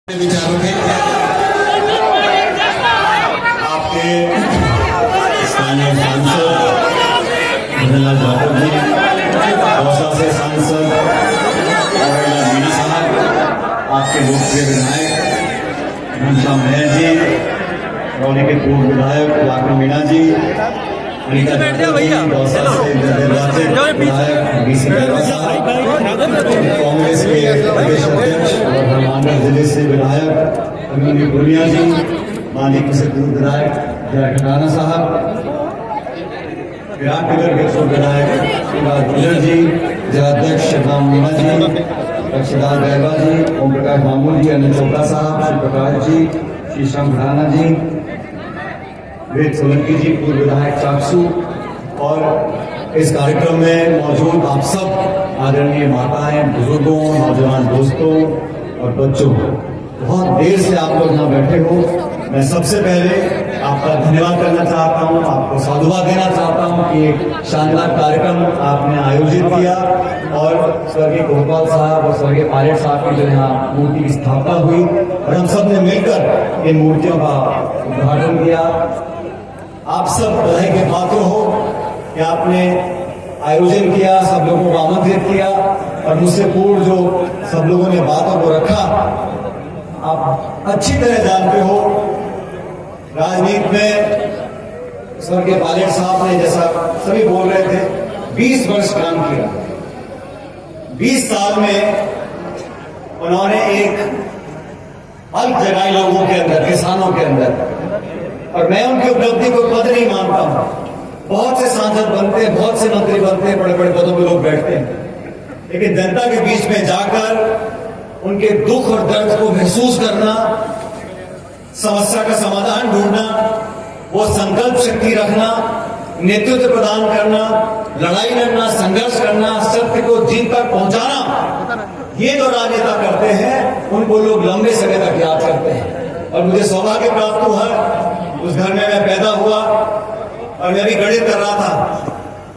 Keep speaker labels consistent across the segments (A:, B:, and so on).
A: विचारों के आपके स्थानीय सांसद भजनलाल जाटव जी, दौसा से सांसद मीना साहब, आपके लोकप्रिय विधायक घनश्याम महल जी, रौली के पूर्व विधायक लाखन मीणा जी, अनीता जाटव जी, दौसा से निर्वाचित विधायक बीसी गहलोत साहब, कांग्रेस के प्रदेश अध्यक्ष और हनुमानगढ़ जिले से विधायक अभिमन्यु पुनिया जी, मानिक से पूर्व विधायक जय खंडाना साहब, विराटनगर के पूर्व विधायक शिवराज गुर्जर जी, जिलाध्यक्ष राम मीणा जी, रक्षदार गहवा जी, ओम प्रकाश मामूल जी, अनिल चोपड़ा साहब, श्री प्रकाश जी, श्री श्याम खड़ाना जी, वेद सोलंकी जी, पूर्व विधायक चाकसू, और इस कार्यक्रम में मौजूद आप सब आदरणीय माताएं, बुजुर्गों, नौजवान दोस्तों और बच्चों, बहुत देर से आप लोग यहाँ बैठे हो। मैं सबसे पहले आपका धन्यवाद करना चाहता हूँ, आपको साधुवाद देना चाहता हूँ कि एक शानदार कार्यक्रम आपने आयोजित किया और स्वर्गीय गोपाल साहब और स्वर्गीय पायलट साहब की जो यहाँ मूर्ति की स्थापना हुई और हम सब ने मिलकर इन मूर्तियों का उद्घाटन किया। आप सब बधाई के पात्र हो कि आपने आयोजन किया, सब लोगों को आमंत्रित किया और मुझसे पूर्व जो सब लोगों ने बातों को रखा, आप अच्छी तरह जानते हो राजनीति में स्वर्गीय पायलट साहब ने, जैसा सभी बोल रहे थे, 20 वर्ष काम किया। 20 साल में उन्होंने एक अलग जगाई लोगों के अंदर, किसानों के अंदर, और मैं उनकी उपलब्धि को पद नहीं मानता हूं। बहुत से सांसद बनते हैं, बहुत से मंत्री बनते हैं, बड़े बड़े पदों में लोग बैठते हैं, लेकिन जनता के बीच में जाकर उनके दुख और दर्द को महसूस करना, समस्या का समाधान ढूंढना, वो संकल्प शक्ति रखना, नेतृत्व प्रदान करना, लड़ाई लड़ना, संघर्ष करना, सत्य को जीत तक पहुंचाना, ये जो राजनेता करते हैं उनको लोग लंबे समय तक याद करते हैं। और मुझे सौभाग्य प्राप्त हुआ, उस घर में मैं पैदा हुआ और मैं भी गणित कर रहा था।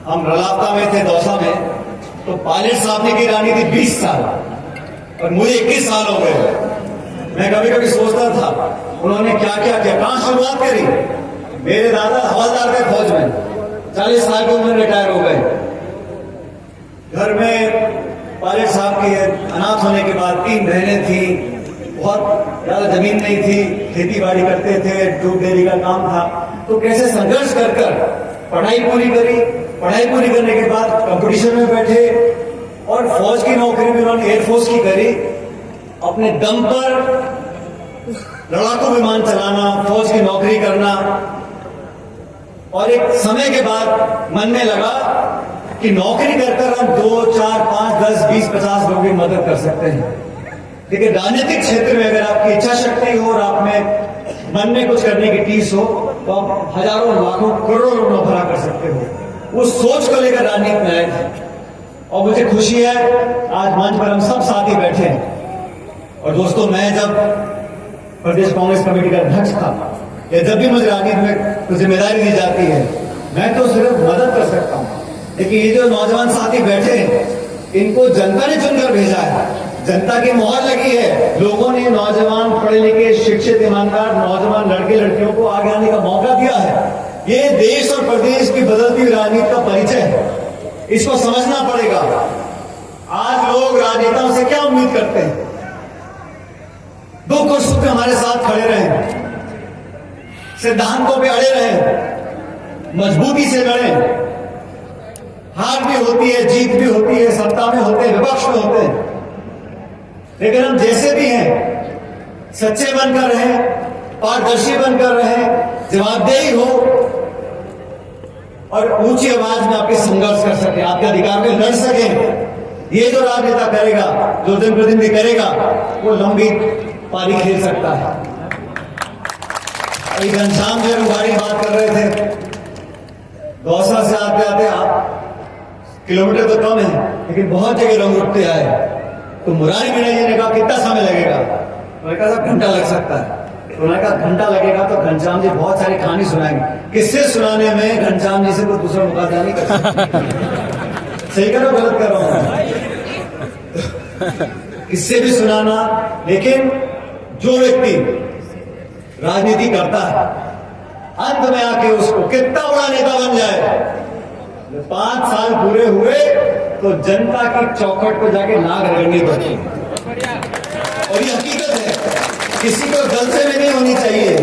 A: हम रलावता में थे, दौसा में, तो पायलट साहब ने की राजनीति 20 साल और मुझे 21 साल हो गए। मैं कभी कभी सोचता था उन्होंने क्या क्या किया, कहां शुरुआत करी। मेरे दादा हवलदार थे फौज में, 40 साल की उम्र रिटायर हो गए। घर में पायलट साहब के अनाथ होने के बाद 3 बहनें थी, बहुत ज्यादा जमीन नहीं थी, खेती बाड़ी करते थे, दूध डेयरी का काम था, तो कैसे संघर्ष कर कर पढ़ाई पूरी करी। पढ़ाई पूरी करने के बाद कंपटीशन में बैठे और फौज की नौकरी भी उन्होंने एयरफोर्स की करी। अपने दम पर लड़ाकू विमान चलाना, फौज की नौकरी करना, और एक समय के बाद मन में लगा कि नौकरी कर कर हम 2, 4, 5, 10, 20, 50 लोगों की मदद कर सकते हैं। लेकिन राजनीतिक क्षेत्र में अगर आपकी इच्छा शक्ति हो और आप में मन में कुछ करने की टीस हो, तो आप हजारों, लाखों, करोड़ों लोगों भला कर सकते हो। उस सोच को लेकर राजनीति में आए थे और मुझे खुशी है आज मंच पर हम सब साथी बैठे हैं। और दोस्तों, मैं जब प्रदेश कांग्रेस कमेटी का अध्यक्ष था, या जब भी मुझे राजनीति में कुछ जिम्मेदारी दी जाती है, मैं तो सिर्फ मदद कर सकता हूं, लेकिन ये जो नौजवान साथी बैठे हैं, इनको जनता ने चुनकर भेजा है, जनता की मोहर लगी है। लोगों ने नौजवान, पढ़े लिखे, शिक्षित, ईमानदार नौजवान लड़के लड़कियों को आगे आने का मौका दिया है। ये देश और प्रदेश की बदलती हुई राजनीति का परिचय है, इसको समझना पड़ेगा। आज लोग राजनेताओं से क्या उम्मीद करते हैं? दुख और सुख में हमारे साथ खड़े रहे, सिद्धांतों पे अड़े रहे, मजबूती से लड़े। हार भी होती है, जीत भी होती है, सत्ता में होते हैं, विपक्ष में होते हैं, लेकिन हम जैसे भी हैं सच्चे बनकर रहें, पारदर्शी बनकर रहें, जवाबदेही हो और ऊंची आवाज में आपके संघर्ष कर सके, आपके अधिकार में लड़ सके। ये जो राजनेता करेगा, जो जनप्रतिनिधि करेगा, वो लंबी पारी खेल सकता है। अभी घनश्याम जी हमारी बात कर रहे थे, दौसा से आते आते आप किलोमीटर तो कम है, लेकिन बहुत जगह लोग रुकते आए। तो मुरारी मीणा जी ने कहा कितना समय लगेगा? उन्होंने कहा घंटा लग सकता है। तो उन्होंने कहा घंटा लगेगा तो घनश्याम जी बहुत सारी कहानी सुनाएंगे। किससे सुनाने में घनश्याम जी से कोई दूसरा मुकाबला नहीं कर सकता। सही करो, गलत कर रहा हूं? किससे भी सुनाना, लेकिन
B: जो व्यक्ति राजनीति करता है अंत में आके उसको कितना बड़ा नेता बन जाए, 5 साल पूरे हुए तो जनता की चौखट पर जाके नाक रगड़नी पड़ती है। और ये हकीकत है, किसी को जलसे में नहीं होनी चाहिए।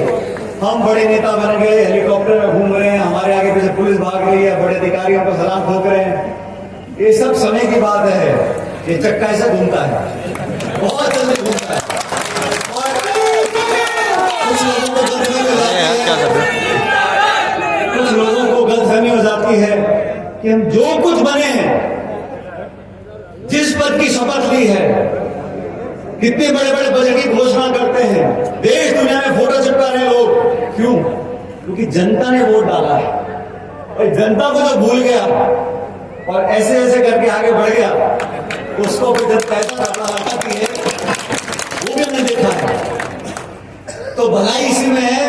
B: हम बड़े नेता बन गए, हेलीकॉप्टर में घूम रहे हैं, हमारे आगे पीछे पुलिस भाग रही है, बड़े अधिकारियों को सलाम ठोक रहे हैं, ये सब समय की बात है। ये चक्का ऐसा घूमता है, बहुत जल्दी घूमता है। और कुछ लोगों को गलतफहमी हो जाती है कि हम जो कुछ बने हैं, जिस पद की शपथ ली है, कितने बड़े बड़े बजट की घोषणा करते हैं, देश दुनिया में फोटो चिपका रहे लोग, क्यों? क्योंकि जनता ने वोट डाला है। और जनता को जो भूल गया और ऐसे ऐसे करके आगे बढ़ गया, उसको भी जब पैसा डाला है वो भी हमने देखा है। तो भलाई इसी में है